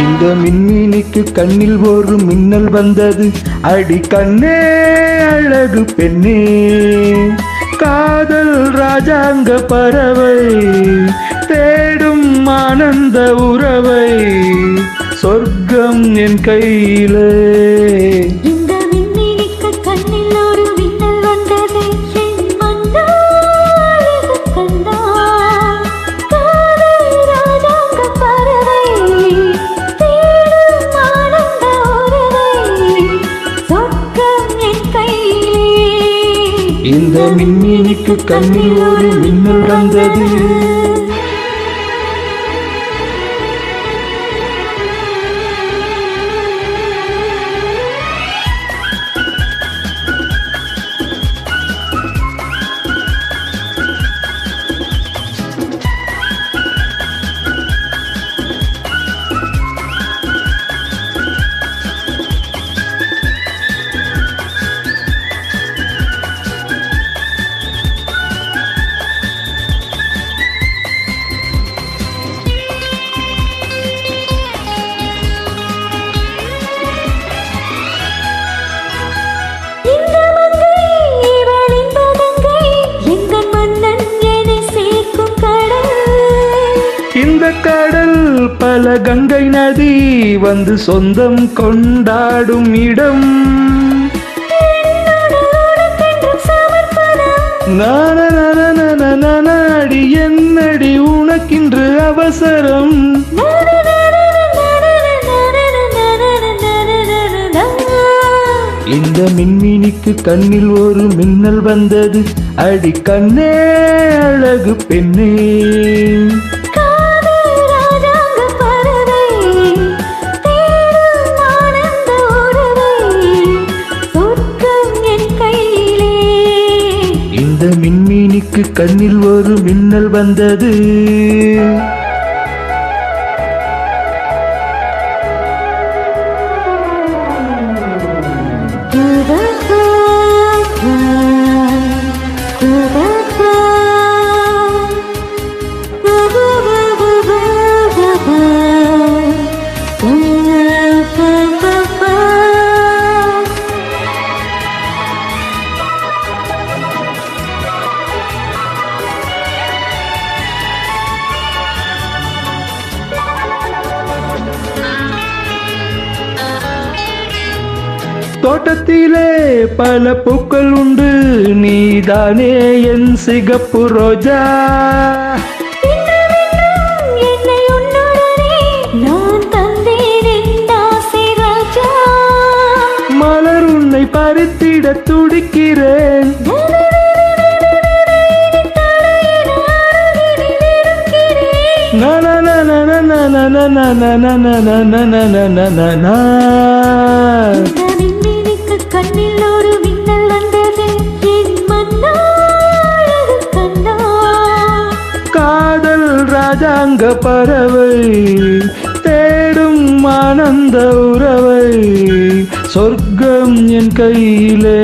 இந்த மின்மினிக்கு கண்ணில் ஒரு மின்னல் வந்தது. அடி கண்ணே அழகு பெண்ணே, காதல் ராஜாங்க பறவை தேடும் ஆனந்த உறவை, சொர்க்கம் என் கையிலே. இந்த மின்மினிக்கு கண்ணில் ஒரு மின்னல் வந்தது. என் மன்னா அழகு கண்ணா, காதல் ராஜாங்க பறவை தேடும் ஆனந்த உறவை, சொர்க்கம் என் கையிலே. இந்த மின்மினிக்கு கண்ணில் ஒரு மின்னல் வந்தது. இந்த கடல் பல கங்கை நதி வந்து சொந்தம் கொண்டாடும் இடம். நாடி என்னடி உனக்கின்று அவசரம்? இந்த மின்மினிக்கு கண்ணில் ஒரு மின்னல் வந்தது. அடி கண்ணே அழகு பெண்ணே, இந்த மின்மினிக்கு கண்ணில் ஒரு மின்னல் வந்தது. தோட்டத்திலே பல பூக்கள் உண்டு, நீதானே என் சிகப்பு ரோஜா. மலர் உன்னை பறித்திட துடிக்கிறேன். கண்ணில் ஒரு மின்னல் வந்தது. என் மன்னா அழகு கண்ணா, காதல் ராஜாங்க பறவை தேடும் ஆனந்த உறவை, சொர்க்கம் என் கையிலே.